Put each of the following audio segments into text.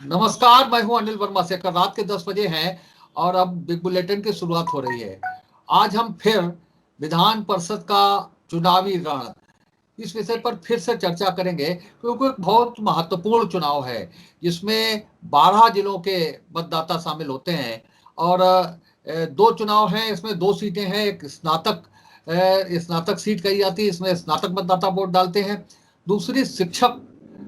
नमस्कार, मैं हूं अनिल वर्मा से। कल रात के 10 बजे हैं और अब बिग बुलेटिन की शुरुआत हो रही है। आज हम फिर विधान परिषद का चुनावी रण, इस विषय पर फिर से चर्चा करेंगे, क्योंकि एक बहुत महत्वपूर्ण चुनाव है जिसमें 12 जिलों के मतदाता शामिल होते हैं। और दो चुनाव हैं, इसमें दो सीटें हैं। एक स्नातक सीट कही जाती है, इसमें स्नातक मतदाता वोट डालते हैं। दूसरी शिक्षक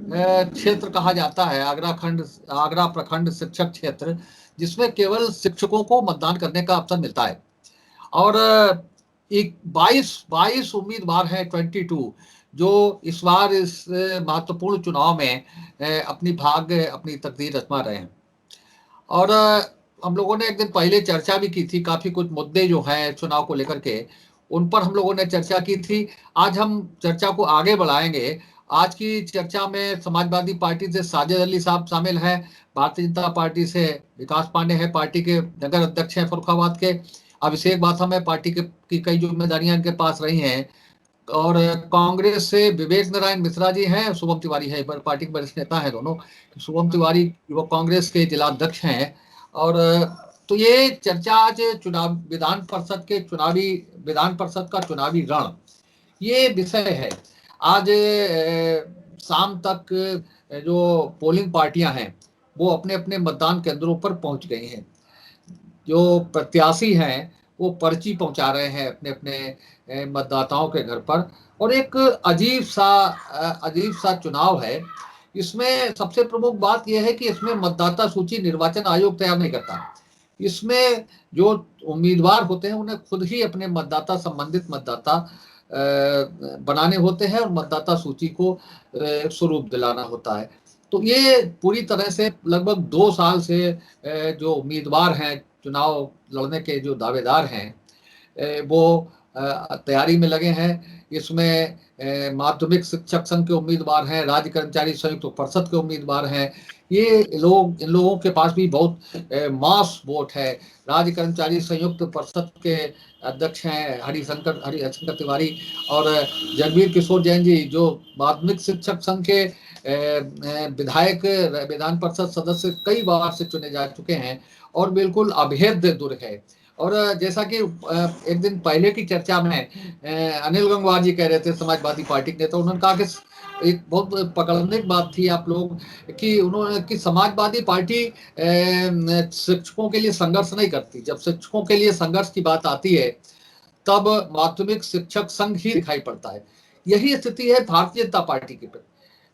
क्षेत्र कहा जाता है, आगरा प्रखंड शिक्षक क्षेत्र, जिसमें केवल शिक्षकों को मतदान करने का अवसर मिलता है। और एक 22 उम्मीदवार हैं, 22, जो इस बार इस महत्वपूर्ण चुनाव में अपनी तकदीर आजमा रहे हैं। और हम लोगों ने एक दिन पहले चर्चा भी की थी, काफी कुछ मुद्दे जो हैं चुनाव को लेकर के, उन पर हम लोगों ने चर्चा की थी। आज हम चर्चा को आगे बढ़ाएंगे। आज की चर्चा में समाजवादी पार्टी से साजिद अली साहब शामिल हैं, भारतीय जनता पार्टी से विकास पांडे हैं, पार्टी के नगर अध्यक्ष हैं फर्रुखाबाद के। अभिषेक बाथम है, पार्टी की कई जिम्मेदारियां इनके पास रही हैं। और कांग्रेस से विवेक नारायण मिश्रा जी हैं, शुभम तिवारी है, पार्टी के वरिष्ठ नेता हैं दोनों। शुभम तिवारी वो कांग्रेस के जिला अध्यक्ष हैं। और तो ये चर्चा आज विधान परिषद का चुनावी रण, ये विषय है। आज शाम तक जो पोलिंग पार्टियां हैं वो अपने अपने मतदान केंद्रों पर पहुंच गई हैं। जो प्रत्याशी हैं वो पर्ची पहुंचा रहे हैं अपने अपने मतदाताओं के घर पर। और एक अजीब सा चुनाव है। इसमें सबसे प्रमुख बात यह है कि इसमें मतदाता सूची निर्वाचन आयोग तैयार नहीं करता। इसमें जो उम्मीदवार होते हैं उन्हें खुद ही अपने संबंधित मतदाता बनाने होते हैं और मतदाता सूची को स्वरूप दिलाना होता है। तो ये पूरी तरह से लगभग 2 साल से जो उम्मीदवार हैं, चुनाव लड़ने के जो दावेदार हैं, वो तैयारी में लगे हैं। इसमें माध्यमिक शिक्षक संघ के उम्मीदवार हैं, राज्य कर्मचारी संयुक्त परिषद के उम्मीदवार हैं। इन लोगों के पास भी बहुत मास वोट है। राज्य कर्मचारी संयुक्त परिषद के अध्यक्ष हैं हरिशंकर तिवारी, और जगबीर किशोर जैन जी, जो माध्यमिक शिक्षक संघ के विधायक, विधान परिषद सदस्य कई बार से चुने जा चुके हैं और बिल्कुल अभेद्य दुर्ग है। और जैसा कि एक दिन पहले की चर्चा में अनिल गंगवार जी कह रहे थे, समाजवादी पार्टी के नेता, उन्होंने कहा कि एक बहुत पकड़ने की बात थी आप लोग कि उन्होंने कि समाजवादी पार्टी शिक्षकों के लिए संघर्ष नहीं करती। जब शिक्षकों के लिए संघर्ष की बात आती है तब माध्यमिक शिक्षक संघ ही दिखाई पड़ता है। यही स्थिति है भारतीय जनता पार्टी की।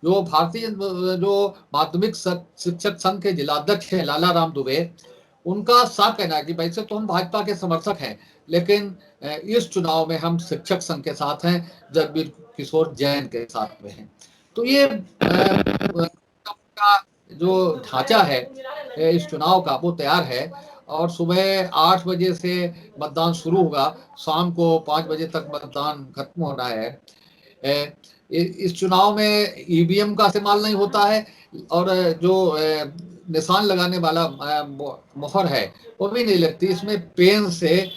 जो माध्यमिक शिक्षक संघ के जिलाध्यक्ष है लाला राम दुबे, उनका साफ कहना है कि वैसे तो हम भाजपा के समर्थक हैं, लेकिन इस चुनाव में हम शिक्षक संघ के साथ हैं, जगबीर किशोर जैन के साथ में हैं। तो ये का जो ढांचा है इस चुनाव का, वो तैयार है। और सुबह 8 बजे से मतदान शुरू होगा, शाम को 5 बजे तक मतदान खत्म होना है। इस चुनाव में ईवीएम का इस्तेमाल नहीं होता है, और जो निशान लगाने वाला मोहर है वो भी नहीं लगती। इसमें पेन से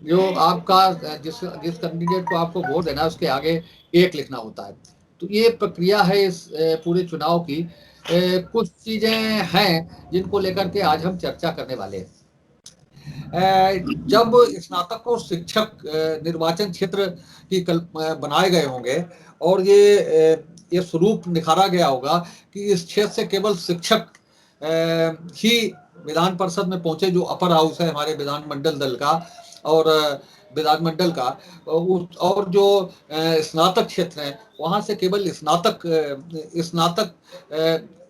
जो आपका जिस कैंडिडेट को आपको वोट देना है उसके आगे 1 लिखना होता है। तो ये प्रक्रिया है इस पूरे चुनाव की। कुछ चीजें हैं जिनको लेकर के आज हम चर्चा करने वाले हैं। जब स्नातक और शिक्षक निर्वाचन क्षेत्र की बनाए गए होंगे और ये स्वरूप निखारा गया होगा कि इस क्षेत्र से केवल शिक्षक ही विधान परिषद में पहुंचे, जो अपर हाउस है हमारे विधानमंडल दल का और विधानमंडल का, और जो स्नातक क्षेत्र है वहां से केवल स्नातक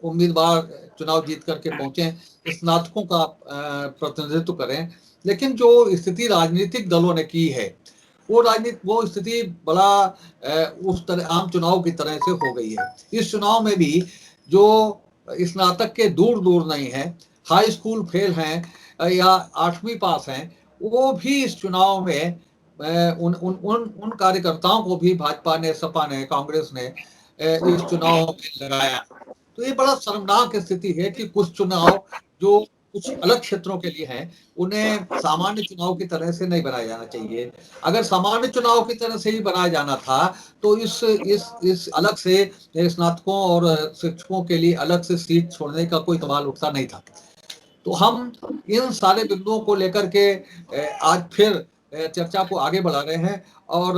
उम्मीदवार चुनाव जीत करके पहुंचे, स्नातकों का प्रतिनिधित्व करें। लेकिन जो स्थिति राजनीतिक दलों ने की है वो स्थिति बड़ा उस तरह आम चुनाव की तरह से हो गई है। इस चुनाव में भी जो स्नातक के दूर दूर नहीं है, हाई स्कूल फेल हैं या 8वीं पास हैं, वो भी इस चुनाव में उन कार्यकर्ताओं को भी भाजपा ने, सपा ने, कांग्रेस ने इस चुनाव में लगाया। तो ये बड़ा शर्मनाक स्थिति है कि कुछ चुनाव जो कुछ अलग क्षेत्रों के लिए हैं, उन्हें सामान्य चुनाव की तरह से नहीं बनाया जाना चाहिए। अगर सामान्य चुनाव की तरह से ही बनाया जाना था तो इस अलग से स्नातकों और शिक्षकों के लिए अलग से सीट छोड़ने का कोई सवाल उठता नहीं था। तो हम इन सारे बिंदुओं को लेकर के आज फिर चर्चा को आगे बढ़ा रहे हैं। और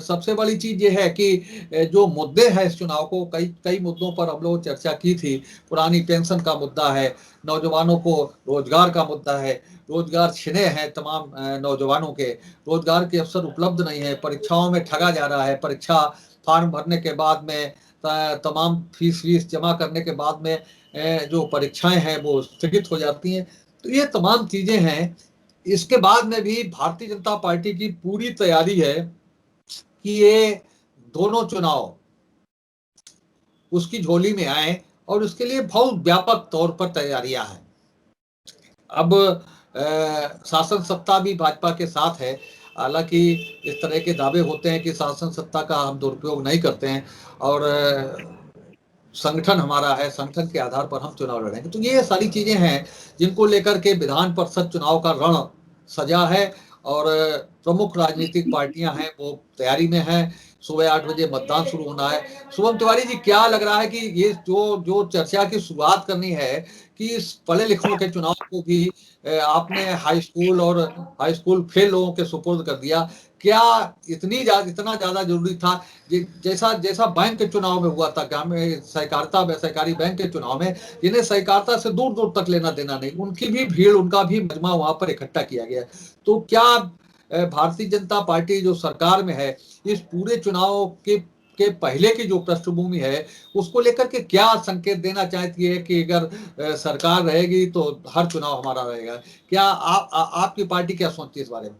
सबसे बड़ी चीज ये है कि जो मुद्दे हैं इस चुनाव को, कई कई मुद्दों पर हम लोग चर्चा की थी। पुरानी पेंशन का मुद्दा है, नौजवानों को रोजगार का मुद्दा है, रोजगार छिने हैं तमाम नौजवानों के, रोजगार के अवसर उपलब्ध नहीं है, परीक्षाओं में ठगा जा रहा है, परीक्षा फॉर्म भरने के बाद में तमाम फीस जमा करने के बाद में जो परीक्षाएं हैं वो स्थगित हो जाती हैं। तो ये तमाम चीजें हैं। इसके बाद में भी भारतीय जनता पार्टी की पूरी तैयारी है कि ये दोनों चुनाव उसकी झोली में आए और उसके लिए बहुत व्यापक तौर पर तैयारियां हैं। अब शासन सत्ता भी भाजपा के साथ है। हालांकि इस तरह के दावे होते हैं कि शासन सत्ता का हम दुरुपयोग नहीं करते हैं और संगठन हमारा है, संगठन के आधार पर हम चुनाव लड़ेंगे। तो ये सारी चीजें हैं जिनको लेकर के विधान परिषद चुनाव का रण सजा है और प्रमुख राजनीतिक पार्टियां हैं वो तैयारी में हैं। सुबह 8 बजे मतदान शुरू होना है। शुभम तिवारी जी, क्या लग रहा है कि ये जो चर्चा की शुरुआत करनी है कि इस पढ़े लिखों के चुनाव को भी आपने हाई स्कूल और हाई स्कूल फेल लोगों के सुपुर्द कर दिया, क्या इतना ज्यादा जरूरी था? जैसा जैसा बैंक के चुनाव में हुआ था, ग्रामीण सहकारिता सहकारी बैंक के चुनाव में, जिन्हें सहकारिता से दूर दूर तक लेना देना नहीं, उनकी भी भीड़, उनका भी मजमा वहां पर इकट्ठा किया गया। तो क्या भारतीय जनता पार्टी जो सरकार में है, इस पूरे चुनाव के पहले की जो पृष्ठभूमि है उसको लेकर के क्या संकेत देना चाहती है कि अगर सरकार रहेगी तो हर चुनाव हमारा रहेगा? क्या आपकी पार्टी क्या सोचती है इस बारे में?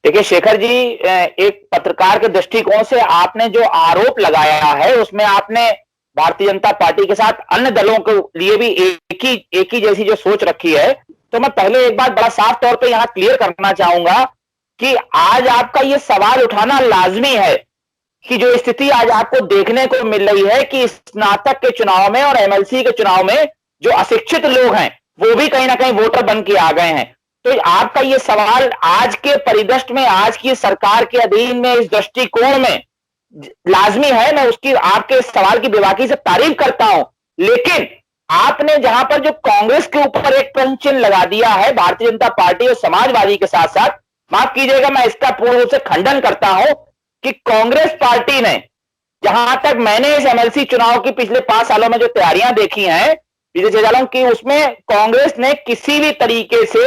देखिए शेखर जी, एक पत्रकार के दृष्टिकोण से आपने जो आरोप लगाया है उसमें आपने भारतीय जनता पार्टी के साथ अन्य दलों के लिए भी एक ही जैसी जो सोच रखी है। तो मैं पहले एक बात बड़ा साफ तौर पे यहां क्लियर करना चाहूंगा कि आज आपका ये सवाल उठाना लाजमी है कि जो स्थिति आज आपको देखने को मिल रही है कि स्नातक के चुनाव में और एमएलसी के चुनाव में जो अशिक्षित लोग हैं वो भी कहीं ना कहीं वोटर बन के आ गए हैं। तो आपका ये सवाल आज के परिदृश्य में, आज की सरकार के अधीन में, इस दृष्टिकोण में लाजमी है। मैं उसकी आपके सवाल की बेबाकी से तारीफ करता हूं। लेकिन आपने जहां पर जो कांग्रेस के ऊपर एक प्रश्न चिन्ह लगा दिया है, भारतीय जनता पार्टी और समाजवादी के साथ साथ, माफ कीजिएगा मैं इसका पूर्ण रूप से खंडन करता हूं कि कांग्रेस पार्टी ने, जहां तक मैंने इस एमएलसी चुनाव की पिछले 5 सालों में जो तैयारियां देखी हैं, कि उसमें कांग्रेस ने किसी भी तरीके से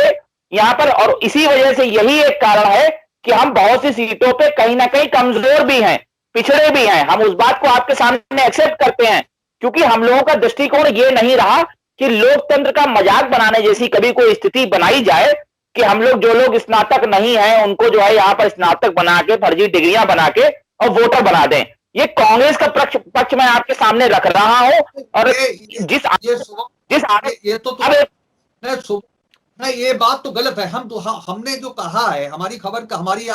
यहां पर, और इसी वजह से यही एक कारण है कि हम बहुत सी सीटों पे कहीं ना कहीं कमजोर भी हैं, पिछड़े भी हैं। हम उस बात को आपके सामने एक्सेप्ट करते हैं क्योंकि हम लोगों का दृष्टिकोण ये नहीं रहा कि लोकतंत्र का मजाक बनाने जैसी कभी कोई स्थिति बनाई जाए कि हम लोग, जो लोग स्नातक नहीं हैं उनको जो है यहां पर स्नातक बना के, फर्जी डिग्रियां बना के और वोटर बना दें। ये कांग्रेस का पक्ष मैं आपके सामने रख रहा हूं। और ये बात तो गलत है। हमने जो कहा है, हमारी खबर का, हमारी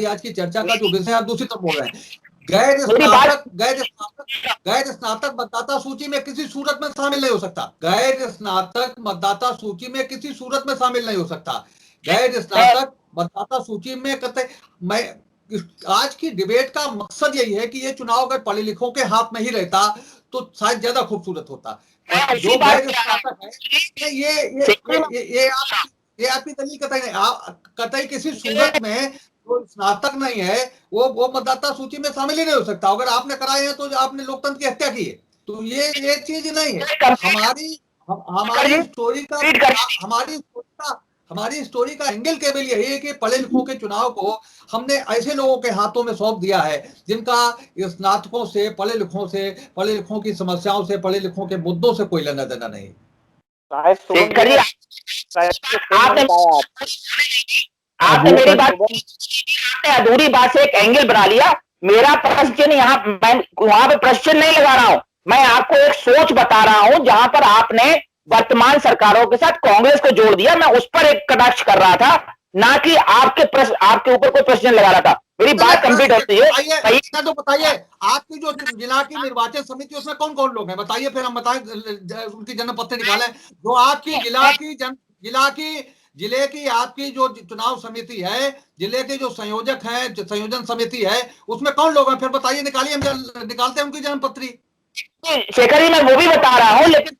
आज की चर्चा का जो विषय, आप दूसरी तरफ बोल रहे हैं। गैर स्नातक मतदाता सूची में किसी सूरत में शामिल नहीं हो सकता। गैर स्नातक मतदाता सूची में किसी सूरत में शामिल नहीं हो सकता। गैर स्नातक मतदाता सूची में मैं आज की डिबेट का मकसद यही है कि ये चुनाव अगर पढ़े लिखों के हाथ में ही रहता तो शायद ज्यादा खूबसूरत होता। जो गैर स्नातक है, ये आपकी दलील कतई किसी सूरत में जो स्नातक नहीं है वो मतदाता सूची में शामिल ही नहीं हो सकता। अगर आपने कराए हैं तो आपने लोकतंत्र की हत्या की है। तो ये चीज नहीं है। हमारी स्टोरी का एंगल केवल यही है कि पढ़े लिखों के चुनाव को हमने ऐसे लोगों के हाथों में सौंप दिया है जिनका स्नातकों से, पढ़े लिखों की समस्याओं से, पढ़े लिखों के मुद्दों से कोई लेना देना नहीं। आपने मेरी बात, आपने अधूरी बात से एक एंगल बना लिया। मेरा प्रश्न यहाँ, मैं वहां पे प्रश्न नहीं लगा रहा हूं, मैं आपको एक सोच बता रहा हूं जहां पर आपने वर्तमान सरकारों के साथ कांग्रेस को जोड़ दिया। मैं उस पर एक कटाक्ष कर रहा था, ना कि आपके ऊपर कोई प्रश्न लगा रहा था। मेरी बात कंप्लीट होती है। तो बताइए, आपकी जो जिला की निर्वाचन समिति उसमें कौन कौन लोग हैं, बताइए, फिर हम बताएं, उनकी जन्म पत्र निकालें। जो आपकी जिले की आपकी जो चुनाव समिति है, जिले के जो संयोजक हैं, जो संयोजन समिति है, उसमें कौन लोग हैं, फिर बताइए, निकालिए, हम निकालते हैं उनकी जन्म पत्री। शेखर जी, मैं वो भी बता रहा हूँ, लेकिन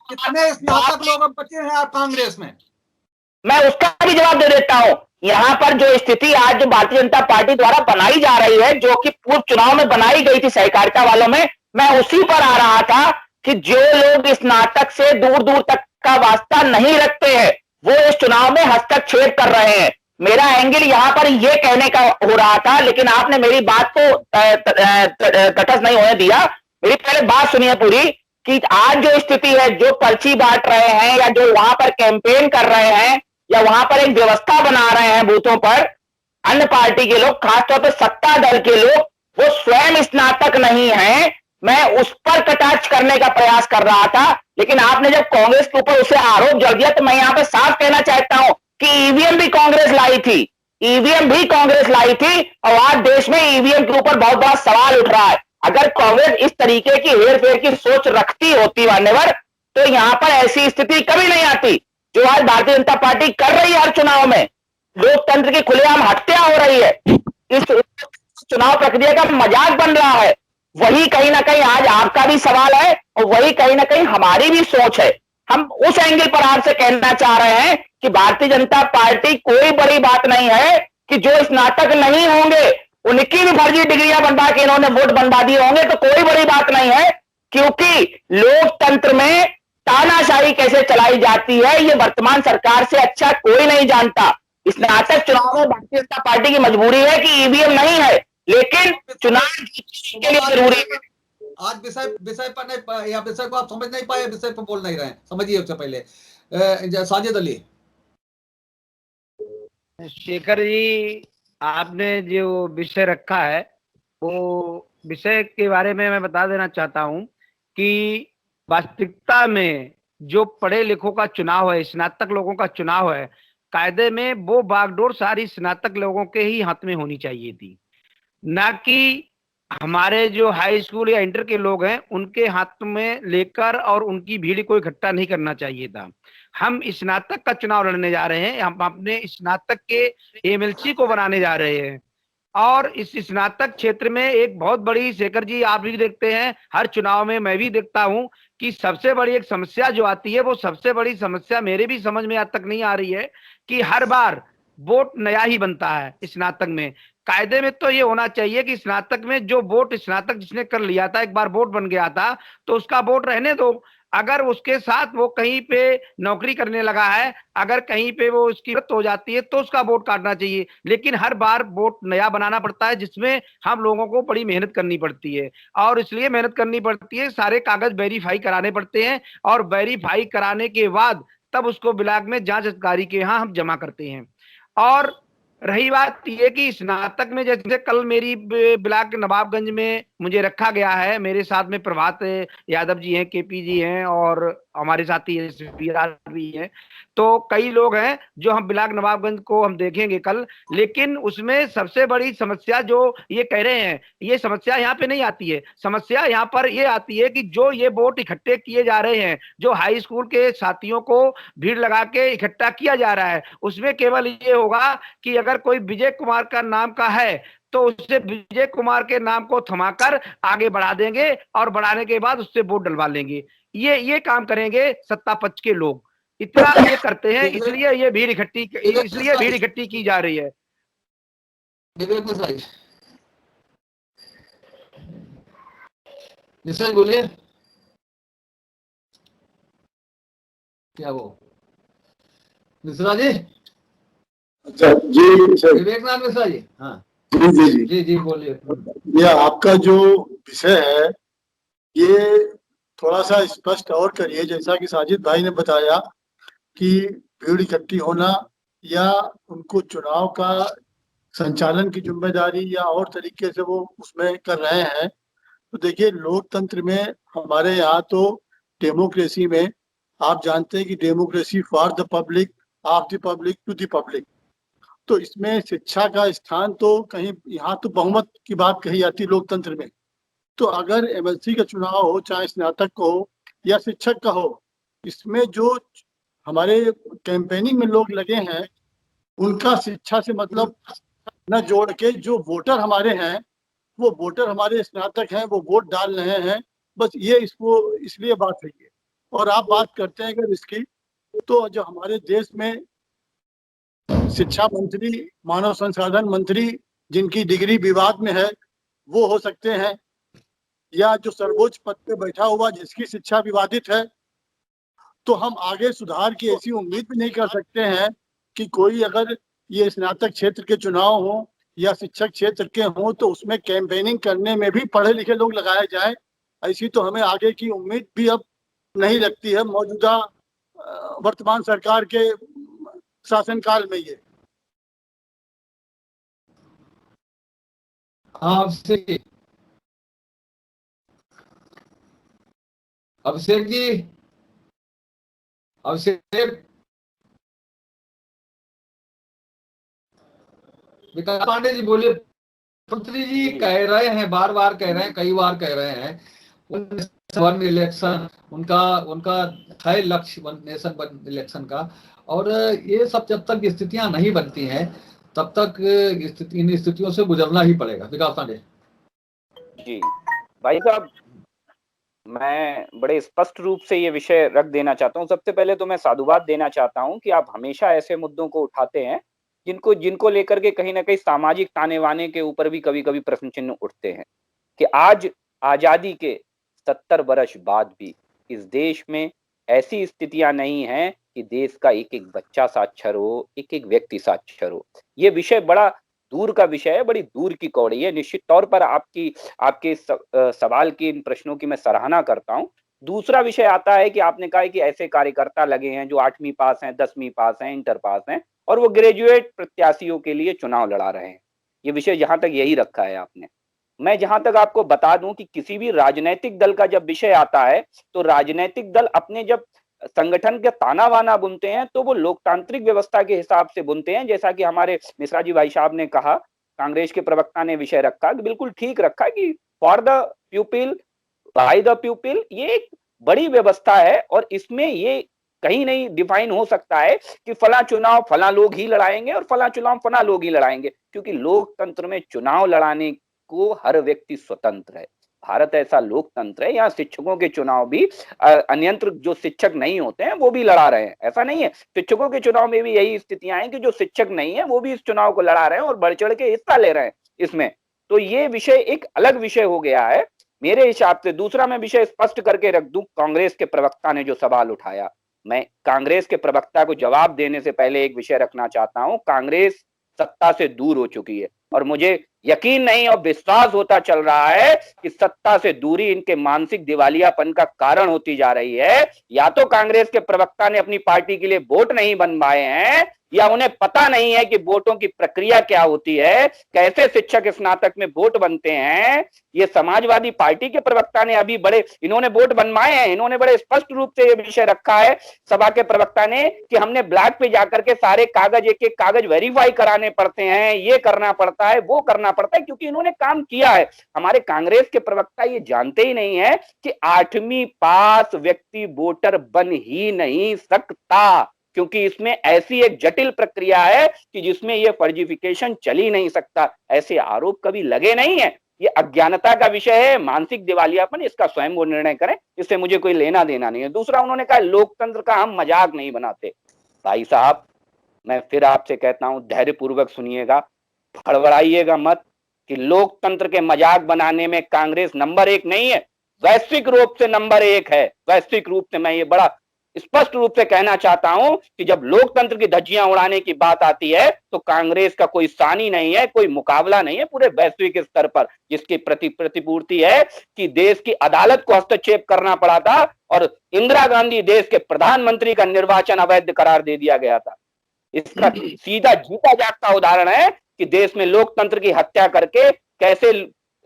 कितने स्नातक लोग अब बचे हैं आप कांग्रेस में? मैं उसका भी जवाब दे देता हूं। यहाँ पर जो स्थिति आज जो भारतीय जनता पार्टी द्वारा बनाई जा रही है, जो कि पूर्व चुनाव में बनाई गई थी सहकारिता वालों में, मैं उसी पर आ रहा था कि जो लोग इस नाटक से दूर दूर तक का वास्ता नहीं रखते हैं, वो इस चुनाव में हस्तक्षेप कर रहे हैं। मेरा एंगल यहाँ पर यह कहने का हो रहा था, लेकिन आपने मेरी बात को तटस्थ नहीं होने दिया। मेरी पहले बात सुनिए पूरी, कि आज जो स्थिति है, जो पर्ची बांट रहे हैं या जो वहां पर कैंपेन कर रहे हैं या वहां पर एक व्यवस्था बना रहे हैं बूथों पर, अन्य पार्टी के लोग, खासतौर पर सत्ता दल के लोग, वो स्वयं स्नातक नहीं है। मैं उस पर कटाक्ष करने का प्रयास कर रहा था, लेकिन आपने जब कांग्रेस के ऊपर उसे आरोप जड़ दिया, तो मैं यहां पर साफ कहना चाहता हूं कि ईवीएम भी कांग्रेस लाई थी, ईवीएम भी कांग्रेस लाई थी, और आज देश में ईवीएम के ऊपर बहुत बड़ा सवाल उठ रहा है। अगर कांग्रेस इस तरीके की हेरफेर की सोच रखती होती मान्यवर, तो यहां पर ऐसी स्थिति कभी नहीं आती जो आज भारतीय जनता पार्टी कर रही है। हर चुनाव में लोकतंत्र की खुलेआम हत्या हो रही है, इस चुनाव प्रक्रिया का मजाक बन रहा है। वही कहीं ना कहीं आज आपका भी सवाल है, और वही कहीं ना कहीं हमारी भी सोच है। हम उस एंगल पर आपसे कहना चाह रहे हैं कि भारतीय जनता पार्टी कोई बड़ी बात नहीं है कि जो स्नातक नहीं होंगे उनकी भी फर्जी डिग्रियां बनवा के इन्होंने वोट बनवा दिए होंगे, तो कोई बड़ी बात नहीं है, क्योंकि लोकतंत्र में तानाशाही कैसे चलाई जाती है ये वर्तमान सरकार से अच्छा कोई नहीं जानता। स्नातक चुनाव में भारतीय जनता पार्टी की मजबूरी है कि ईवीएम नहीं है, लेकिन चुनाव के लिए जरूरी है। आज विषय पर नहीं, या विषय को आप समझ नहीं पाए, विषय पर बोल नहीं रहे हैं, समझिए। उससे पहले साजिद अली। शेखर जी, आपने जो विषय रखा है, वो विषय के बारे में मैं बता देना चाहता हूं कि वास्तविकता में जो पढ़े लिखों का चुनाव है, स्नातक लोगों का चुनाव है, कायदे में वो बागडोर सारी स्नातक लोगों के ही हाथ में होनी चाहिए थी, ना कि हमारे जो हाई स्कूल या इंटर के लोग हैं उनके हाथ में लेकर और उनकी भीड़ को इकट्ठा नहीं करना चाहिए था। हम स्नातक का चुनाव लड़ने जा रहे हैं, हम अपने स्नातक के एमएलसी को बनाने जा रहे हैं, और इस स्नातक क्षेत्र में एक बहुत बड़ी, शेखर जी आप भी देखते हैं हर चुनाव में, मैं भी देखता हूं कि सबसे बड़ी एक समस्या जो आती है, वो सबसे बड़ी समस्या मेरे भी समझ में आज तक नहीं आ रही है कि हर बार वोट नया ही बनता है स्नातक में। कायदे में तो ये होना चाहिए कि स्नातक में जो वोट स्नातक जिसने कर लिया था, एक बार वोट बन गया था, तो उसका वोट रहने दो। अगर उसके साथ वो कहीं पे नौकरी करने लगा है, अगर कहीं पे वो उसकी मृत्यु हो जाती है, तो उसका वोट काटना चाहिए। लेकिन हर बार वोट नया बनाना पड़ता है, जिसमें हम लोगों को बड़ी मेहनत करनी पड़ती है, और इसलिए मेहनत करनी पड़ती है, सारे कागज वेरीफाई कराने पड़ते हैं, और वेरीफाई कराने के बाद तब उसको ब्लॉक में जांच अधिकारी के यहाँ हम जमा करते हैं। और रही बात ये कि स्नातक में, जैसे कल मेरी ब्लॉक नवाबगंज में मुझे रखा गया है, मेरे साथ में प्रभात यादव जी हैं, केपी जी हैं, और हमारे साथी भी हैं, तो कई लोग हैं जो हम ब्लॉक नवाबगंज को हम देखेंगे कल। लेकिन उसमें सबसे बड़ी समस्या जो ये कह रहे हैं, ये समस्या यहाँ पे नहीं आती है। समस्या यहाँ पर ये आती है कि जो ये वोट इकट्ठे किए जा रहे हैं, जो हाई स्कूल के साथियों को भीड़ लगा के इकट्ठा किया जा रहा है, उसमें केवल ये होगा कि अगर कोई विजय कुमार का नाम का है तो उससे विजय कुमार के नाम को थमाकर आगे बढ़ा देंगे, और बढ़ाने के बाद उससे वोट डलवा लेंगे। ये काम करेंगे सत्ता पक्ष के लोग, इतना ये करते हैं, इसलिए ये भीड़ इकट्ठी की जा रही है। बोलिए, क्या वो मिश्रा जी? अच्छा जी, विवेकनाथ मिश्रा जी। हाँ जी बोलिए। ये आपका जो विषय है, ये थोड़ा सा स्पष्ट और करिए। जैसा कि साजिद भाई ने बताया कि भीड़ इकट्ठी होना या उनको चुनाव का संचालन की जिम्मेदारी या और तरीके से वो उसमें कर रहे हैं, तो देखिए लोकतंत्र में हमारे यहाँ तो डेमोक्रेसी में आप जानते हैं कि democracy for the public, of the public, to the public. तो इसमें शिक्षा का स्थान तो कहीं, यहाँ तो बहुमत की बात कही जाती है लोकतंत्र में। तो अगर एमएलसी का चुनाव हो, चाहे स्नातक का हो या शिक्षक का हो, इसमें जो हमारे कैंपेनिंग में लोग लगे हैं उनका शिक्षा से मतलब न जोड़ के जो वोटर हमारे हैं, वो वोटर हमारे स्नातक हैं, वो वोट डाल रहे हैं, बस ये इसको इसलिए बात है ये। और आप बात करते हैं अगर इसकी, तो जो हमारे देश में शिक्षा मंत्री, मानव संसाधन मंत्री जिनकी डिग्री विवाद में है वो हो सकते हैं, या जो सर्वोच्च पद पे बैठा हुआ जिसकी शिक्षा विवादित है। तो हम आगे सुधार की ऐसी उम्मीद भी नहीं कर सकते हैं कि कोई अगर ये स्नातक क्षेत्र के चुनाव हो या शिक्षक क्षेत्र के हों तो उसमें कैंपेनिंग करने में भी पढ़े लिखे लोग लगाए जाएं। ऐसी तो हमें आगे की उम्मीद भी अब नहीं लगती है मौजूदा वर्तमान सरकार के शासनकाल में ये। हाँ, अभिषेक जी, अभिषेक, विकास पांडे जी बोलिए। मंत्री जी कह रहे हैं, बार बार कह रहे हैं, कई बार कह रहे हैं, वन इलेक्शन उनका उनका है लक्ष्य, वन नेशन वन इलेक्शन का। और ये सब जब तक स्थितियां नहीं बनती हैं तब तक इन स्थितियों से गुजरना ही पड़ेगा। विकास पांडे जी भाई साहब, मैं बड़े स्पष्ट रूप से ये विषय रख देना चाहता हूँ। सबसे पहले तो मैं साधुवाद देना चाहता हूँ कि आप हमेशा ऐसे मुद्दों को उठाते हैं जिनको लेकर के कहीं ना कहीं सामाजिक ताने वाने के ऊपर भी कभी कभी प्रश्न चिन्ह उठते हैं कि आज आजादी के 70 वर्ष बाद भी इस देश में ऐसी स्थितियां नहीं हैं कि देश का एक एक बच्चा साक्षर हो, एक एक व्यक्ति साक्षर हो। ये विषय बड़ा दूर का विषय है, बड़ी दूर की कौड़ी है। निश्चित तौर पर आपके सवाल की, इन प्रश्नों की मैं सराहना करता हूं। दूसरा विषय आता है कि आपने कहा है कि ऐसे कार्यकर्ता लगे हैं जो 8वीं पास हैं, 10वीं पास हैं, इंटर पास हैं और वो ग्रेजुएट प्रत्याशियों के लिए चुनाव लड़ा रहे हैं। ये विषय जहां तक यही रखा है आपने। मैं जहां तक आपको बता दूं कि किसी भी राजनीतिक दल का जब विषय आता है तो राजनीतिक दल अपने जब संगठन के ताना वाना बुनते हैं तो वो लोकतांत्रिक व्यवस्था के हिसाब से बुनते हैं। जैसा कि हमारे मिश्रा जी भाई साहब ने कहा, कांग्रेस के प्रवक्ता ने विषय रखा, तो बिल्कुल ठीक रखा कि फॉर द प्यूपिल बाय द प्यूपिल, ये एक बड़ी व्यवस्था है और इसमें ये कहीं नहीं डिफाइन हो सकता है कि फला चुनाव फला लोग ही लड़ाएंगे और फला चुनाव फला लोग ही लड़ाएंगे, क्योंकि लोकतंत्र में चुनाव लड़ाने को हर व्यक्ति स्वतंत्र है। भारत ऐसा लोकतंत्र है, यहाँ शिक्षकों के चुनाव भी अनियंत्र जो शिक्षक नहीं होते हैं वो भी लड़ा रहे हैं। ऐसा नहीं है, शिक्षकों के चुनाव में भी यही स्थितियां हैं कि जो शिक्षक नहीं है वो भी इस चुनाव को लड़ा रहे हैं और बढ़ चढ़ के हिस्सा ले रहे हैं इसमें। तो ये विषय एक अलग विषय हो गया है मेरे हिसाब से। दूसरा मैं विषय स्पष्ट करके रख दूं, कांग्रेस के प्रवक्ता ने जो सवाल उठाया, मैं कांग्रेस के प्रवक्ता को जवाब देने से पहले एक विषय रखना चाहता हूं। कांग्रेस सत्ता से दूर हो चुकी है और मुझे यकीन नहीं और विश्वास होता चल रहा है कि सत्ता से दूरी इनके मानसिक दिवालियापन का कारण होती जा रही है। या तो कांग्रेस के प्रवक्ता ने अपनी पार्टी के लिए वोट नहीं बनवाए हैं या उन्हें पता नहीं है कि वोटों की प्रक्रिया क्या होती है, कैसे शिक्षक स्नातक में वोट बनते हैं। ये समाजवादी पार्टी के प्रवक्ता ने अभी इन्होंने वोट बनवाए हैं, इन्होंने बड़े स्पष्ट रूप से ये विषय रखा है सभा के प्रवक्ता ने कि हमने ब्लैक पे जाकर के सारे कागज, एक एक कागज वेरीफाई कराने पड़ते हैं, ये करना पड़ता है, वो करना पड़ता है, क्योंकि इन्होंने काम किया है। हमारे कांग्रेस के प्रवक्ता ये जानते ही नहीं है कि 8वीं पास व्यक्ति वोटर बन ही नहीं सकता, क्योंकि इसमें ऐसी एक जटिल प्रक्रिया है कि जिसमें ये फर्जिफिकेशन चल ही नहीं सकता। ऐसे आरोप कभी लगे नहीं है, ये अज्ञानता का विषय है, मानसिक दिवालियापन, इसका स्वयं वो निर्णय करें, इससे मुझे कोई लेना देना नहीं है। दूसरा उन्होंने कहा लोकतंत्र का हम मजाक नहीं बनाते। भाई साहब, मैं फिर आपसे कहता हूं, धैर्य पूर्वक सुनिएगा, फड़फड़ाइएगा मत कि लोकतंत्र के मजाक बनाने में कांग्रेस नंबर 1 नहीं है, वैश्विक रूप से नंबर 1 है। वैश्विक रूप से मैं ये बड़ा स्पष्ट रूप से कहना चाहता हूं कि जब लोकतंत्र की धज्जियां उड़ाने की बात आती है तो कांग्रेस का कोई सानी नहीं है, कोई मुकाबला नहीं है पूरे वैश्विक स्तर पर, जिसकी प्रतिपूर्ति है कि देश की अदालत को हस्तक्षेप करना पड़ा था और इंदिरा गांधी देश के प्रधानमंत्री का निर्वाचन अवैध करार दे दिया गया था। इसका सीधा जीता जागता उदाहरण है कि देश में लोकतंत्र की हत्या करके कैसे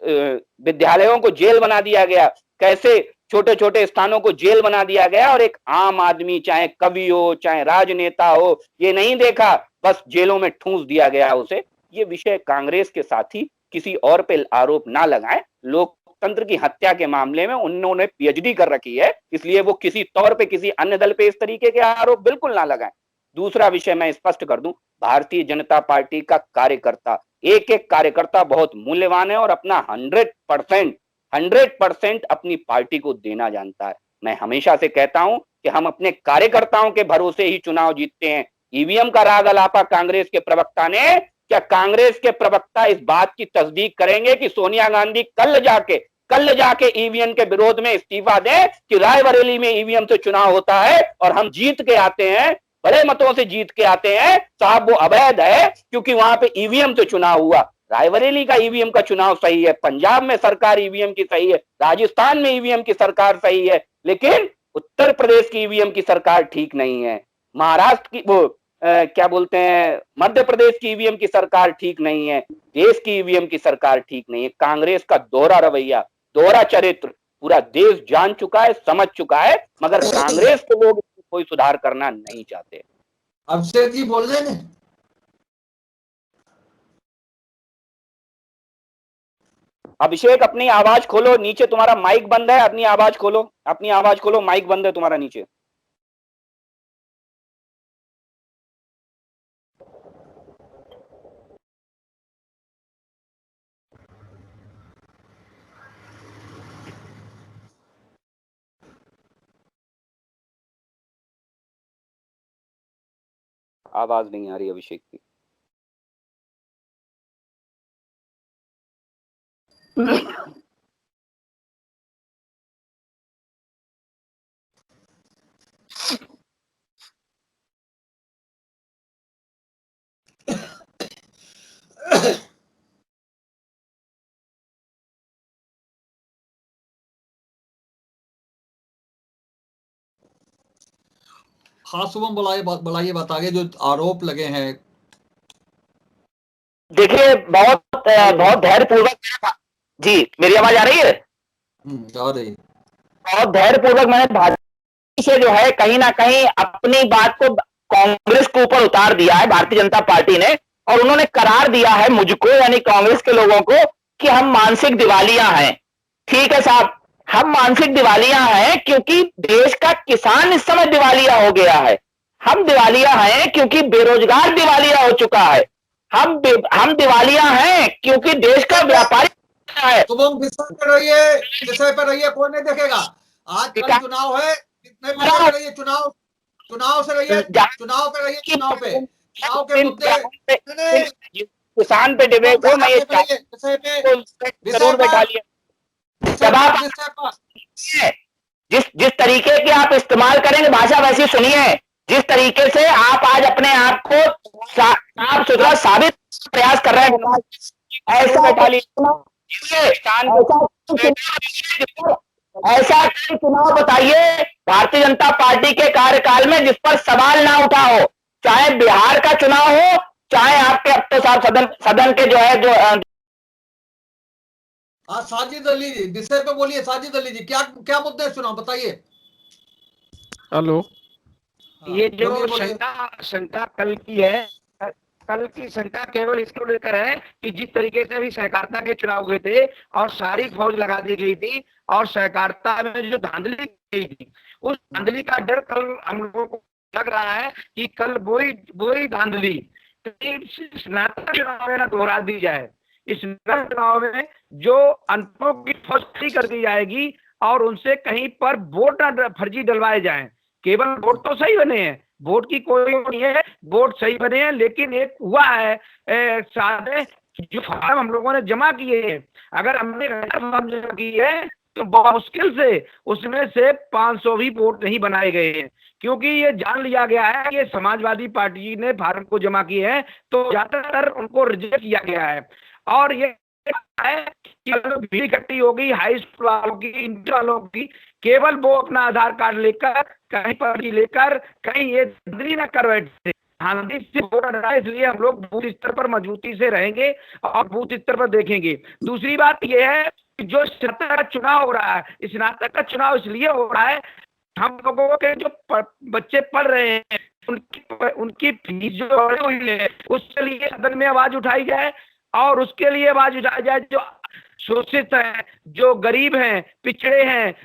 विद्यालयों को जेल बना दिया गया, कैसे छोटे छोटे स्थानों को जेल बना दिया गया और एक आम आदमी, चाहे कवि हो चाहे राजनेता हो, ये नहीं देखा बस जेलों में ठूंस दिया गया उसे। ये विषय कांग्रेस के साथी किसी और पे आरोप ना लगाएं। लोकतंत्र की हत्या के मामले में उन्होंने पीएचडी कर रखी है, इसलिए वो किसी तौर पे किसी अन्य दल पे इस तरीके के आरोप बिल्कुल ना लगाएं। दूसरा विषय मैं स्पष्ट कर दूं, भारतीय जनता पार्टी का कार्यकर्ता, एक एक कार्यकर्ता बहुत मूल्यवान है और अपना 100% अपनी पार्टी को देना जानता है। मैं हमेशा से कहता हूं कि हम अपने कार्यकर्ताओं के भरोसे ही चुनाव जीतते हैं। ईवीएम का राग अलापा कांग्रेस के प्रवक्ता ने, क्या कांग्रेस के प्रवक्ता इस बात की तस्दीक करेंगे कि सोनिया गांधी कल जाके ईवीएम के विरोध में इस्तीफा दें कि रायबरेली में ईवीएम से चुनाव होता है और हम जीत के आते हैं, बड़े मतों से जीत के आते हैं साहब, वो अवैध है क्योंकि वहां पे ईवीएम से चुनाव हुआ। रायबरेली का ईवीएम का चुनाव सही है, पंजाब में सरकार ईवीएम की सही है, राजस्थान में ईवीएम की सरकार सही है, लेकिन उत्तर प्रदेश की ईवीएम की सरकार ठीक नहीं है, महाराष्ट्र की क्या बोलते हैं, मध्य प्रदेश की ईवीएम की सरकार ठीक नहीं है, देश की ईवीएम की सरकार ठीक नहीं है। कांग्रेस का दोहरा रवैया, दोहरा चरित्र पूरा देश जान चुका है, समझ चुका है, मगर कांग्रेस के लोग कोई सुधार करना नहीं चाहते। अभिषेक जी बोल रहे हैं। अभिषेक अपनी आवाज खोलो, नीचे तुम्हारा माइक बंद है, अपनी आवाज खोलो, माइक बंद है तुम्हारा नीचे। आवाज नहीं आ रही अभिषेक की। हाँ शुभम, बढ़ाइए बात आगे जो आरोप लगे हैं। देखिए बहुत धैर्यपूर्वक, जी मेरी आवाज आ रही है? आ रही। बहुत धैर्यपूर्वक मैंने भाजपा से जो है कहीं ना कहीं अपनी बात को कांग्रेस के ऊपर उतार दिया है भारतीय जनता पार्टी ने, और उन्होंने करार दिया है मुझको यानी कांग्रेस के लोगों को कि हम मानसिक दिवालिया हैं। ठीक है साहब, हम मानसिक दिवालिया हैं क्योंकि देश का किसान इस समय दिवालिया हो गया है। हम दिवालिया हैं क्योंकि बेरोजगार दिवालिया हो चुका है। हम दिवालिया हैं क्योंकि देश का व्यापारी है। शुभम विषय पर रहिए, कोई नहीं देखेगा। आज कल चुनाव है, कितने पे रहिए, चुनाव से रहिए, चुनाव के मुद्दे किसान पे डिबेट हो, मैं ये जरूर बैठा लिया। जब आप जिस तरीके की आप इस्तेमाल करेंगे भाषा वैसी सुनिए, जिस तरीके से आप आज अपने आप को साफ सुथरा साबित प्रयास कर रहे हैं, ऐसा बैठा लिया। ऐसा चुनाव बताइए भारतीय जनता पार्टी के कार्यकाल में जिस पर सवाल ना उठा हो, चाहे बिहार का चुनाव हो, चाहे आपके अब तो साहब सदन के जो है जो साजिद अली जी विषय पे बोलिए। साजिद अली जी क्या मुद्दे चुनाव बताइए। हेलो, ये जो शंका कल की है, कल की शंका केवल इसको लेकर है कि जिस तरीके से अभी सहकारिता के चुनाव हुए थे और सारी फौज लगा दी गई थी और सहकारिता में जो धांधली की थी, उस धांधली का डर कल हम लोगों को लग रहा है कि कल वही धांधली स्नातक चुनाव में न दोहरा दी जाए। इस चुनाव में जो अंतों की फौज कर दी जाएगी और उनसे कहीं पर वोट न फर्जी डलवाए जाएं। केवल वोट तो सही बने हैं, वोट की कोई नहीं है, वोट सही बने हैं, लेकिन एक हुआ है सादे जो फॉर्म हम लोगों ने जमा किए हैं, अगर हमने फॉर्म जमा किए है तो बहुत मुश्किल से उसमें से 500 भी वोट नहीं बनाए गए हैं, क्योंकि ये जान लिया गया है कि समाजवादी पार्टी ने फॉर्म को जमा किए हैं तो ज्यादातर उनको रिजेक्ट किया गया है। और ये है कि भीड़ इकट्ठी होगी हाई स्कूल वालों की, इंटर वालों की, केवल वो अपना आधार कार्ड लेकर कहीं पर लेकर कहीं ये धांधली न कर बैठे, धांधली से वोट डाले। इसलिए हम लोग बूथ स्तर पर मजबूती से रहेंगे और बूथ स्तर पर देखेंगे। दूसरी बात यह है कि जो स्नातक का चुनाव हो रहा है, स्नातक का चुनाव इसलिए हो रहा है हम लोगों के जो बच्चे पढ़ रहे हैं उनकी फीस जो बढ़ी हुई है उसके लिए सदन में आवाज उठाई जाए, और उसके लिए आवाज उठाई जाए जो शोषित हैं, जो गरीब हैं, पिछड़े हैं,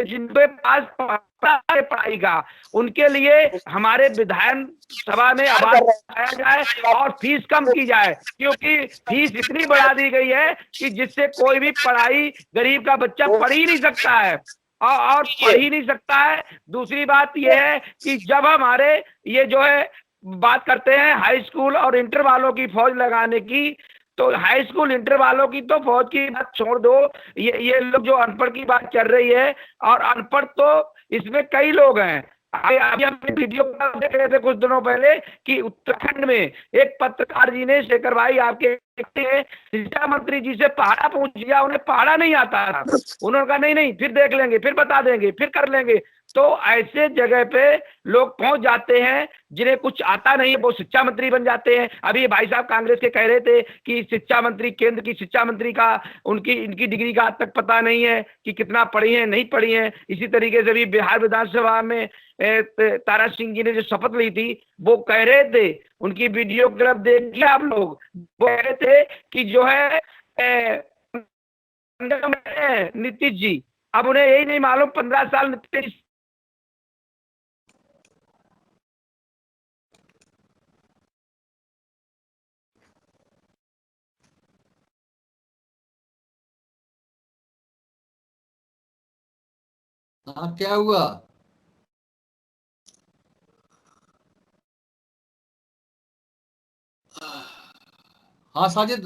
जिनके पास पढ़ाई का, उनके लिए हमारे विधान सभा में आवाज उठाया जाए और फीस कम की जाए, क्योंकि फीस इतनी बढ़ा दी गई है कि जिससे कोई भी पढ़ाई गरीब का बच्चा पढ़ ही नहीं सकता है और पढ़ ही नहीं सकता है। दूसरी बात यह है कि जब हमारे ये जो है बात करते हैं हाई स्कूल और इंटर वालों की फौज लगाने की, तो हाई स्कूल इंटर वालों की तो फौज की बात छोड़ दो, ये लोग जो अनपढ़ की बात चल रही है, और अनपढ़ तो इसमें कई लोग हैं। अभी हमने वीडियो देख रहे थे कुछ दिनों पहले कि उत्तराखंड में एक पत्रकार जी ने, शेखर भाई आपके शिक्षा मंत्री जी से पहाड़ा पूछ लिया, उन्हें पहाड़ा नहीं आता था। उन्होंने कहा नहीं फिर देख लेंगे, फिर बता देंगे, फिर कर लेंगे। तो ऐसे जगह पे लोग पहुंच जाते हैं जिन्हें कुछ आता नहीं है, वो शिक्षा मंत्री बन जाते हैं। अभी भाई साहब कांग्रेस के कह रहे थे कि शिक्षा मंत्री, केंद्र की शिक्षा मंत्री का इनकी डिग्री का आज तक पता नहीं है कि कितना पढ़ी है नहीं पढ़ी है। इसी तरीके से भी बिहार विधानसभा में तारा सिंह जी ने जो शपथ ली थी, वो कह रहे थे, उनकी वीडियो क्लिप देखिए आप लोग, वो कह रहे थे कि जो है नीतीश जी, अब उन्हें यही नहीं मालूम 15 साल नीतीश हाँ क्या हुआ? हाँ साजिद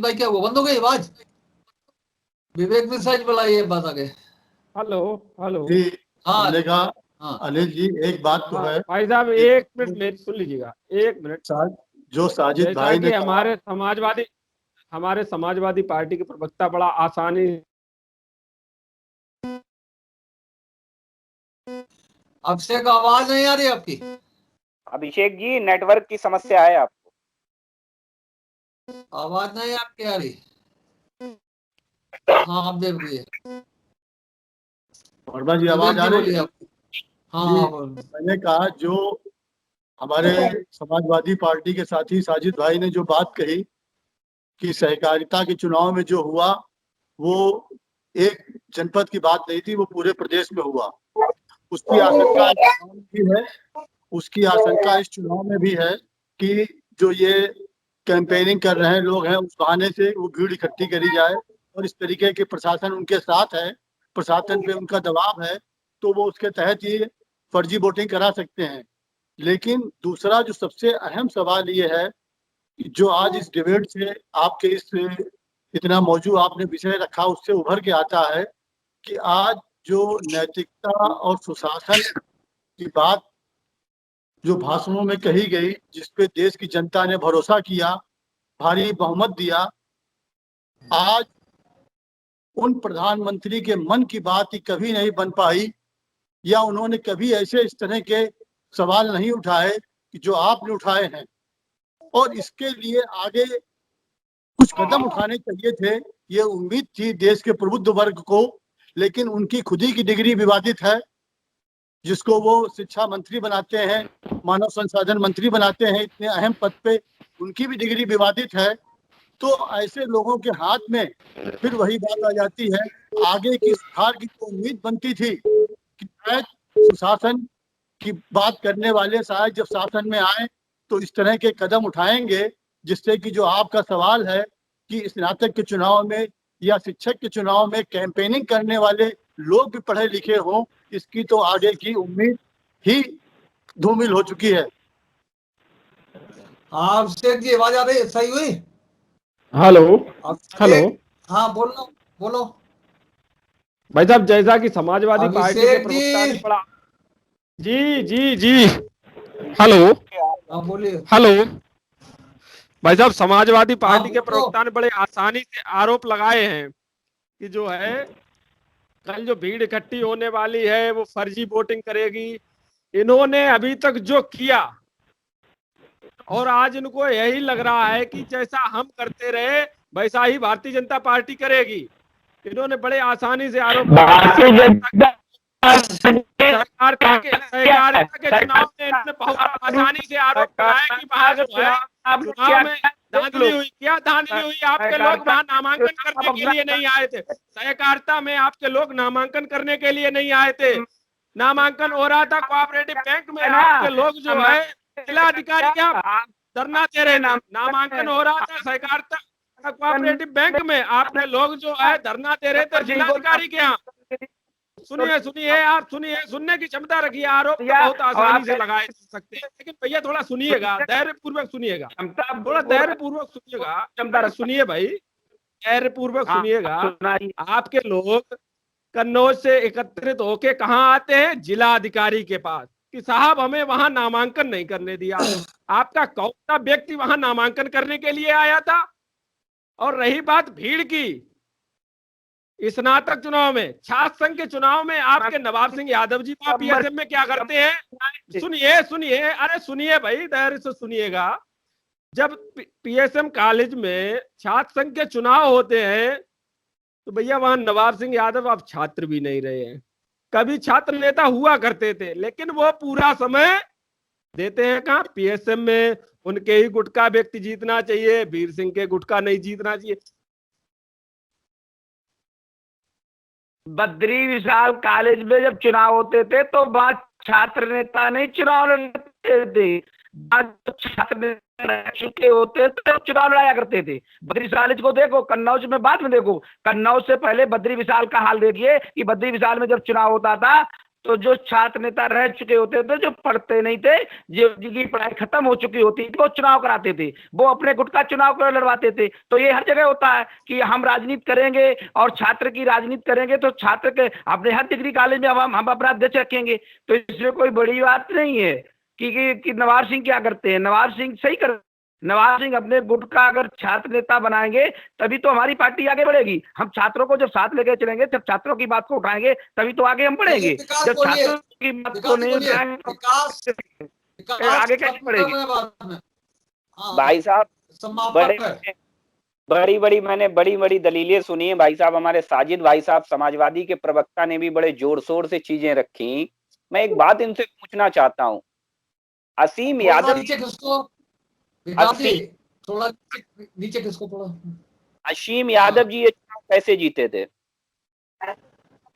भाई क्या हुआ, बंद हो गई आवाज? विवेक मिश्रा बुलाइए बात आगे। हेलो जी हाँ हमने कहा हाँ अनिल जी एक बात तो है भाई साहब, एक मिनट मेरी सुन लीजिएगा, एक मिनट। जो साजिद जैसा भाई कि ने कहा, हमारे समाजवादी पार्टी के प्रवक्ता बड़ा आसानी, अभिषेक आवाज नहीं आ रही आपकी। अभिषेक जी नेटवर्क की समस्या है आपको, आवाज नहीं आपकी आ रही। हाँ आप देख रही है। वर्मा जी आवाज आ रही है? हाँ जी, हाँ मैंने कहा जो हमारे समाजवादी पार्टी के साथी साजिद भाई ने जो बात कही कि सहकारिता के चुनाव में जो हुआ वो एक जनपद की बात नहीं थी, वो पूरे प्रदेश में हुआ। उसकी आशंका इस चुनाव में भी है, उसकी आशंका इस चुनाव में भी है कि जो ये कैंपेनिंग कर रहे हैं लोग हैं, उस बहाने से वो भीड़ इकट्ठी करी जाए और इस तरीके के प्रशासन उनके साथ है, प्रशासन पे उनका दबाव है, तो वो उसके तहत ये फर्जी वोटिंग करा सकते हैं। लेकिन दूसरा जो सबसे अहम सवाल ये है कि जो आज इस डिबेट से आपके इस इतना मौजूद आपने विषय रखा उससे उभर के आता है कि आज जो नैतिकता और सुशासन की बात जो भाषणों में कही गई, जिसपे देश की जनता ने भरोसा किया, भारी बहुमत दिया, आज उन प्रधानमंत्री के मन की बात ही कभी नहीं बन पाई, या उन्होंने कभी ऐसे इस तरह के सवाल नहीं उठाए कि जो आपने उठाए हैं। और इसके लिए आगे कुछ कदम उठाने चाहिए थे, ये उम्मीद थी देश के प्रबुद्ध वर्ग को, लेकिन उनकी खुद ही की डिग्री विवादित है, जिसको वो शिक्षा मंत्री बनाते हैं, मानव संसाधन मंत्री बनाते हैं, इतने अहम पद पे उनकी भी डिग्री विवादित है। तो ऐसे लोगों के हाथ में फिर वही बात आ जाती है। आगे की सुधार की तो उम्मीद बनती थी कि शायद सुशासन की बात करने वाले शायद जब शासन में आए तो इस तरह के कदम उठाएंगे, जिससे कि जो आपका सवाल है कि स्नातक के चुनाव में या शिक्षक के चुनाव में कैंपेनिंग करने वाले लोग भी पढ़े लिखे हों, इसकी तो आगे की उम्मीद ही धूमिल हो चुकी है। अभिषेक जी आवाज आ रही है? सही हुई? हेलो हाँ बोलो भाई साहब, जैसा कि समाजवादी पार्टी के अभिषेक प्रवक्ता ने जी। बड़ा, जी हेलो हाँ बोलिए। हेलो भाई साहब, समाजवादी हाँ पार्टी के प्रवक्ता ने बड़े आसानी से आरोप लगाए हैं कि जो है कल जो भीड़ इकट्ठी होने वाली है वो फर्जी वोटिंग करेगी। इन्होंने अभी तक जो किया, और आज इनको यही लग रहा है कि जैसा हम करते रहे वैसा ही भारतीय जनता पार्टी करेगी। इन्होंने बड़े आसानी से आरोप लगाया। सहकारिता के चुनाव में इन्होंने बहुत आसानी से आरोप लगाया कि वहाँ जो है चुनाव में धांधली हुई। क्या धांधली हुई? आपके लोग वहाँ नामांकन करने के लिए नहीं आए थे। सहकारिता में आपके लोग नामांकन करने के लिए नहीं आए थे। नामांकन हो रहा था कोऑपरेटिव बैंक में, आपके लोग जो है जिलाधिकारी के यहाँ धरना दे रहे। नामांकन हो रहा था सहकारिता कोऑपरेटिव बैंक में, आपके लोग जो है धरना दे रहे थे जिलाधिकारी के यहाँ। सुनिए आप सुनिए, सुनने की क्षमता रखिए। आरोप तो बहुत आसानी से लगाए जा सकते हैं, लेकिन भैया थोड़ा सुनिएगा, धैर्य पूर्वक सुनिएगा, थोड़ा धैर्य पूर्वक सुनिएगा। सुनिए भाई, धैर्य पूर्वक सुनिएगा। आपके लोग कन्नौज से एकत्रित होके कहाँ आते हैं? जिलाधिकारी के पास, कि साहब हमें वहां नामांकन नहीं करने दिया। आपका कौन सा व्यक्ति वहां नामांकन करने के लिए आया था? और रही बात भीड़ की, स्नातक चुनाव में, छात्र संघ के चुनाव में आपके नवाब सिंह यादव जी पीएसएम में क्या करते हैं? सुनिए, अरे सुनिए भाई, धैर्य से सुनिएगा। जब पीएसएम कॉलेज में छात्र संघ के चुनाव होते हैं तो भैया वहां नवाब सिंह यादव अब छात्र भी नहीं रहे हैं। कभी छात्र नेता हुआ करते थे, लेकिन वो पूरा समय देते हैं कहाँ? पीएसएम में। उनके ही गुट का व्यक्ति जीतना चाहिए, वीर सिंह के गुट का नहीं जीतना चाहिए। बद्री विशाल कॉलेज में जब चुनाव होते थे तो वहां छात्र नेता नहीं चुनाव लड़ते थे, छात्र नेता रह चुके होते थे चुनाव लड़ाया करते थे। बद्री कॉलेज को देखो, कन्नौज में बाद में देखो, कन्नौज से पहले बद्री विशाल का हाल देखिए कि बद्री विशाल में जब चुनाव होता था तो जो छात्र नेता रह चुके होते थे, जो पढ़ते नहीं थे, जिनकी पढ़ाई खत्म हो चुकी होती थी, वो चुनाव कराते थे, वो अपने गुट का चुनाव लड़वाते थे। तो ये हर जगह होता है कि हम राजनीति करेंगे और छात्र की राजनीति करेंगे, तो छात्र के अपने हर डिग्री कॉलेज में हम अपना अध्यक्ष रखेंगे। तो इसमें कोई बड़ी बात नहीं है कि नवाब सिंह क्या करते हैं। नवाब सिंह सही कर, नवाब सिंह अपने गुट का अगर छात्र नेता बनाएंगे तभी तो हमारी पार्टी आगे बढ़ेगी। हम छात्रों को जब साथ लेके चलेंगे, जब छात्रों की बात को उठाएंगे तभी तो आगे हम बढ़ेंगे। जब छात्रों की बात को नहीं उठाएंगे तो आगे कैसे बढ़ेगी? भाई साहब मैंने बड़ी बड़ी दलीलें सुनी है भाई साहब। हमारे साजिद भाई साहब समाजवादी के प्रवक्ता ने भी बड़े जोर शोर से चीजें रखी। मैं एक बात इनसे पूछना चाहता हूँ, असीम यादव थोड़ा नीचे किसको थोड़ा, असीम यादव जी ये चुनाव कैसे जीते थे?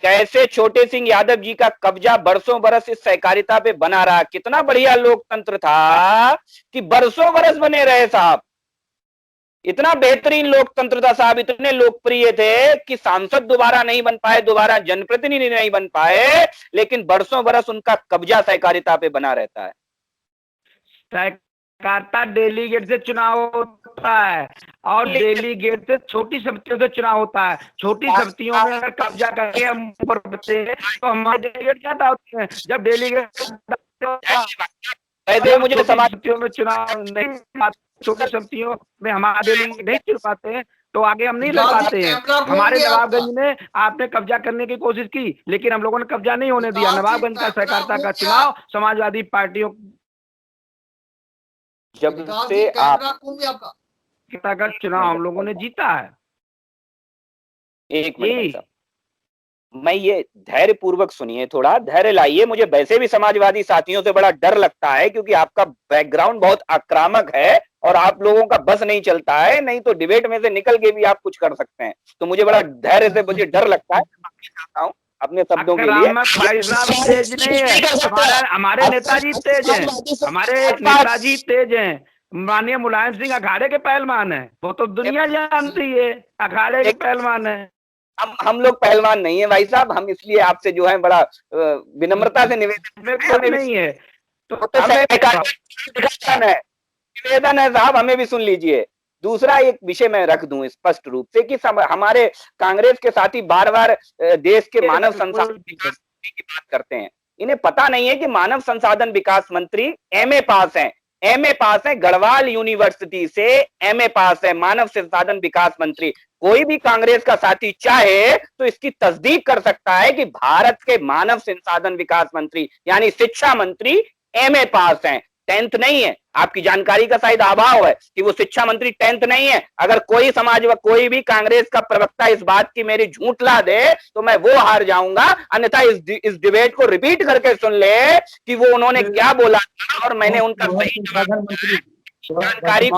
कैसे छोटे सिंह यादव जी का कब्जा बरसों बरस इस सहकारिता पे बना रहा? कितना बढ़िया लोकतंत्र था कि बरसों बरस बने रहे साहब। इतना बेहतरीन लोकतंत्र था साहब, इतने लोकप्रिय थे कि सांसद दोबारा नहीं बन पाए, दोबारा जनप्रतिनिधि नहीं बन पाए, लेकिन बरसों बरस उनका कब्जा सहकारिता पे बना रहता है। सहकारिता डेलीगेट से चुनाव होता है और डेलीगेट से छोटी समितियों से चुनाव होता है। छोटी समितियों में अगर कब्जा करके हम ऊपर बढ़ते हैं तो हमारे डेलीगेट ज्यादा होते हैं। जब डेलीगेट मुझे समाज समितियों में चुनाव नहीं, छोटी समितियों में हमारे डेलीगेट नहीं चुन पाते हैं तो आगे हम नहीं लड़ पाते हैं। हमारे नवाबगंज में आपने कब्जा करने की कोशिश की, लेकिन हम लोगों ने कब्जा नहीं होने दिया। नवाबगंज का सहकारिता का चुनाव समाजवादी पार्टियों जब से का चुनाव हम लोगों ने जीता है। एक मिनट, मैं ये धैर्य पूर्वक सुनिए, थोड़ा धैर्य लाइए। मुझे वैसे भी समाजवादी साथियों से बड़ा डर लगता है क्योंकि आपका बैकग्राउंड बहुत आक्रामक है और आप लोगों का बस नहीं चलता है, नहीं तो डिबेट में से निकल के भी आप कुछ कर सकते हैं। तो मुझे बड़ा धैर्य से मुझे डर लगता है, चाहता हूँ अपने शब्दों के लिए। भाई साहब तेज नहीं है, हमारे नेताजी तेज हैं, हमारे नेताजी तेज हैं। माननीय मुलायम सिंह अखाड़े के पहलवान है, वो तो दुनिया जानती है, अखाड़े के पहलवान है। हम लोग पहलवान नहीं है भाई साहब, हम इसलिए आपसे जो है बड़ा विनम्रता से निवेदन नहीं है तो निवेदन है साहब, हमें भी सुन लीजिए। दूसरा एक विषय मैं रख दूं स्पष्ट रूप से कि हमारे कांग्रेस के साथी बार बार देश के मानव संसाधन विकास मंत्री की बात करते हैं। इन्हें पता नहीं है कि मानव संसाधन विकास मंत्री एमए पास हैं, गढ़वाल यूनिवर्सिटी से एमए पास है मानव संसाधन विकास मंत्री। कोई भी कांग्रेस का साथी चाहे तो इसकी तस्दीक कर सकता है कि भारत के मानव संसाधन विकास मंत्री यानी शिक्षा मंत्री एमए पास हैं। 10th नहीं है। आपकी जानकारी का शायद अभाव है कि वो शिक्षा मंत्री 10th नहीं है। अगर कोई समाज व कोई भी कांग्रेस का प्रवक्ता इस बात की मेरी झूठ ला दे तो मैं वो हार जाऊंगा, अन्यथा इस डिबेट को रिपीट करके सुन ले कि वो उन्होंने क्या बोला था और मैंने उनका सही जानकारी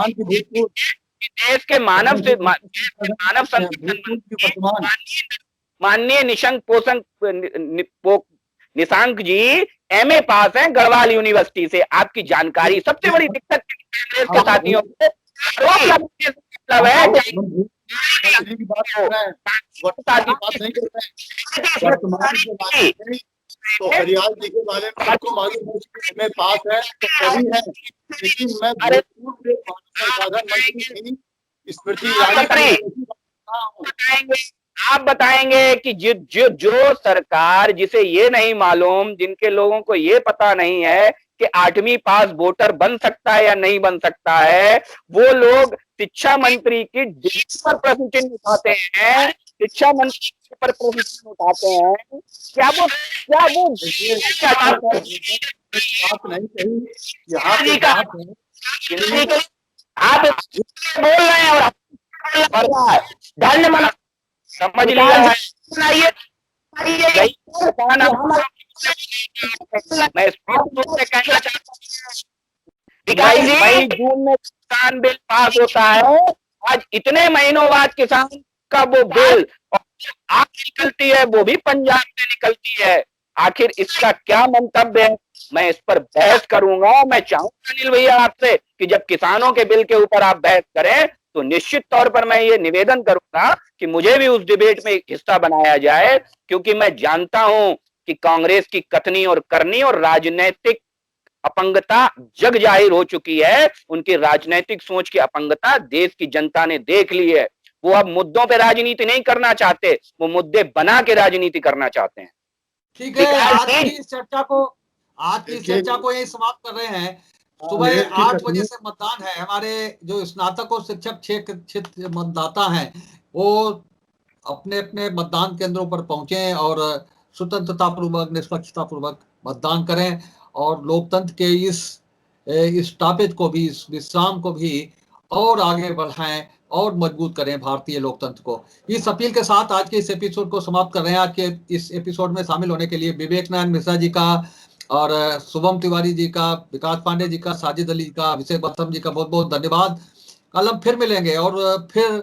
देश के मानव संसाधन माननीय निशंक जी एमए पास हैं गढ़वाल यूनिवर्सिटी से। आपकी जानकारी सबसे बड़ी दिक्कत कांग्रेस के साथियों को मतलब है तो हरियाल जी के बारे में आपको मालूम है पास है तो सही है, लेकिन मैं संसाधन मंत्री स्मृति आप बताएंगे कि जो सरकार जिसे ये नहीं मालूम, जिनके लोगों को ये पता नहीं है कि 8वीं पास वोटर बन सकता है या नहीं बन सकता है, वो लोग शिक्षा मंत्री की डिग्री पर प्रश्न चिन्ह उठाते हैं, शिक्षा मंत्री पर प्रश्न चिन्ह उठाते हैं। क्या वो आप बोल रहे हैं और धन्य मन समझ लिया है। मैं कहना चाहता हूँ भाई जून में किसान बिल पास होता है, आज इतने महीनों बाद किसान का वो बिल आग निकलती है, वो भी पंजाब से निकलती है। आखिर इसका क्या मंतव्य है, मैं इस पर बहस करूंगा। मैं चाहूंगा अनिल भैया आपसे कि जब किसानों के बिल के ऊपर आप बहस करें तो निश्चित तौर पर मैं ये निवेदन करूंगा कि मुझे भी उस डिबेट में हिस्सा बनाया जाए, क्योंकि मैं जानता हूं कि कांग्रेस की कथनी और करनी और राजनीतिक अपंगता जग जाहिर हो चुकी है। उनकी राजनीतिक सोच की अपंगता देश की जनता ने देख ली है। वो अब मुद्दों पे राजनीति नहीं करना चाहते, वो मुद्दे बना के राजनीति करना चाहते हैं। ठीक है, आज की इस चर्चा को यही समाप्त कर रहे हैं। सुबह 8 बजे से मतदान है। हमारे जो स्नातक और शिक्षक क्षेत्र मतदाता हैं वो अपने अपने मतदान केंद्रों पर पहुंचे और स्वतंत्रता पूर्वक निष्पक्षता पूर्वक मतदान करें और लोकतंत्र के इस टॉपिक को भी, इस विश्राम को भी और आगे बढ़ाएं और मजबूत करें भारतीय लोकतंत्र को। इस अपील के साथ आज के इस एपिसोड को समाप्त कर रहे हैं। आज के इस एपिसोड में शामिल होने के लिए विवेक नारायण मिश्रा जी का और शुभम तिवारी जी का, विकास पांडे जी का, साजिद अली का, अभिषेक बत्तम जी का बहुत बहुत धन्यवाद। कल हम फिर मिलेंगे और फिर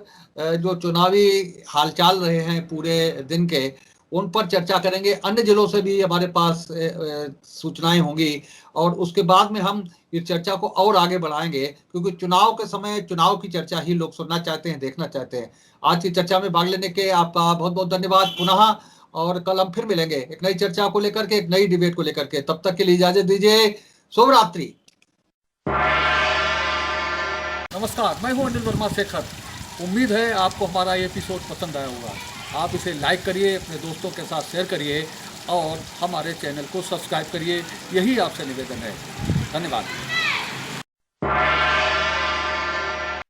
जो चुनावी हालचाल रहे हैं पूरे दिन के, उन पर चर्चा करेंगे। अन्य जिलों से भी हमारे पास सूचनाएं होंगी और उसके बाद में हम इस चर्चा को और आगे बढ़ाएंगे, क्योंकि चुनाव के समय चुनाव की चर्चा ही लोग सुनना चाहते हैं, देखना चाहते हैं। आज की चर्चा में भाग लेने के आपका बहुत बहुत धन्यवाद पुनः, और कल हम फिर मिलेंगे एक नई चर्चा को लेकर के, एक नई डिबेट को लेकर के। तब तक के लिए इजाजत दीजिए। शुभ रात्रि। नमस्कार, मैं हूं अनिल वर्मा शेखर। उम्मीद है आपको हमारा ये एपिसोड पसंद आया होगा। आप इसे लाइक करिए, अपने दोस्तों के साथ शेयर करिए और हमारे चैनल को सब्सक्राइब करिए। यही आपसे निवेदन है। धन्यवाद।